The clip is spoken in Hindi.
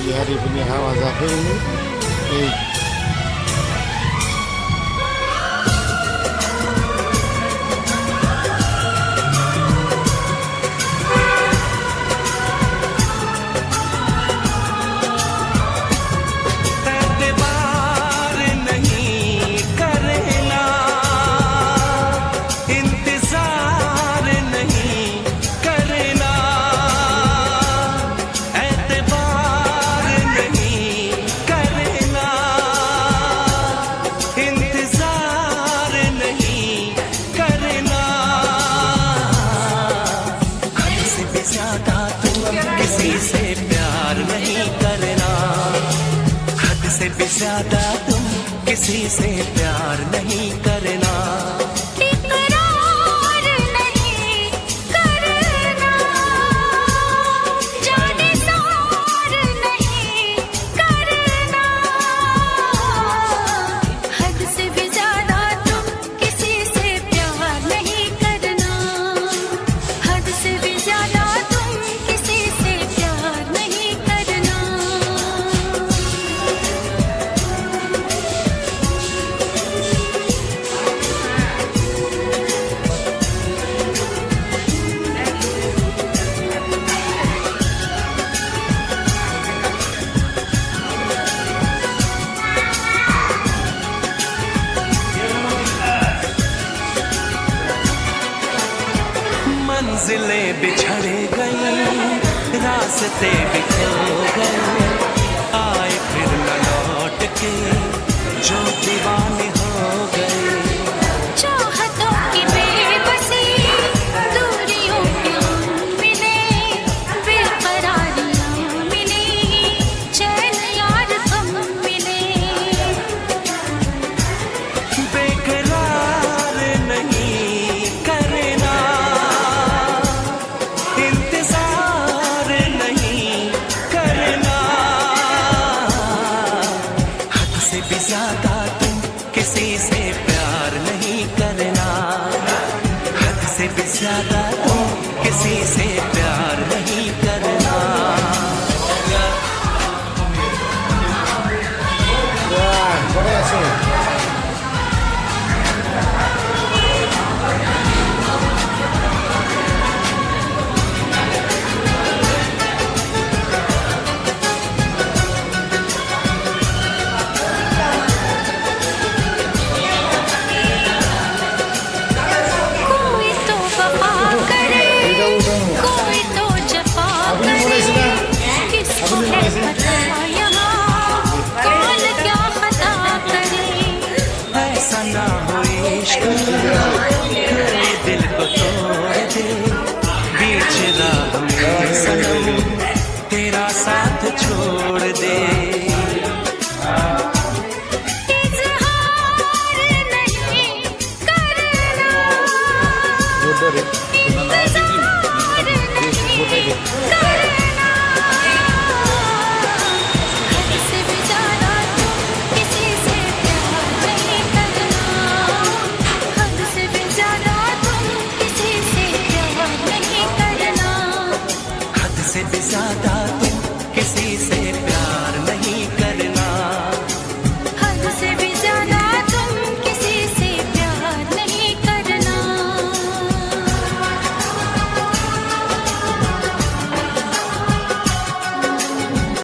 pagi hari punya hawa zahir ini. किसी से प्यार नहीं करना, हद से भी ज्यादा तुम किसी से प्यार नहीं करना। इकरार नहीं करना, जाने सार नहीं करना, हद से भी ज्यादा तुम किसी से प्यार नहीं करना, हद से भी ज्यादा मंजिलें बिछड़ गई, रास्ते बिखर गए, आए फिर न लौट के जो दीवाने हो गए। चाहतों की बेबसी, दूरियों के मिले, बेकरारियां मिली, चैन यार कम मिले। बेकरार नहीं करना, इंतजार नहीं करना, हद से भी ज्यादा तुम किसी से प्यार नहीं करना, हद से भी ज्यादा तुम किसी से प्यार नहीं करना। कोई तो वफा करे, कोई तो जफा करे, किसको है पता यहाँ कौन क्या खता करे। ऐसा ना हो इश्क तेरे दिल को तोड़ दे, बीच राह में सनम तेरा साथ छोड़ दे।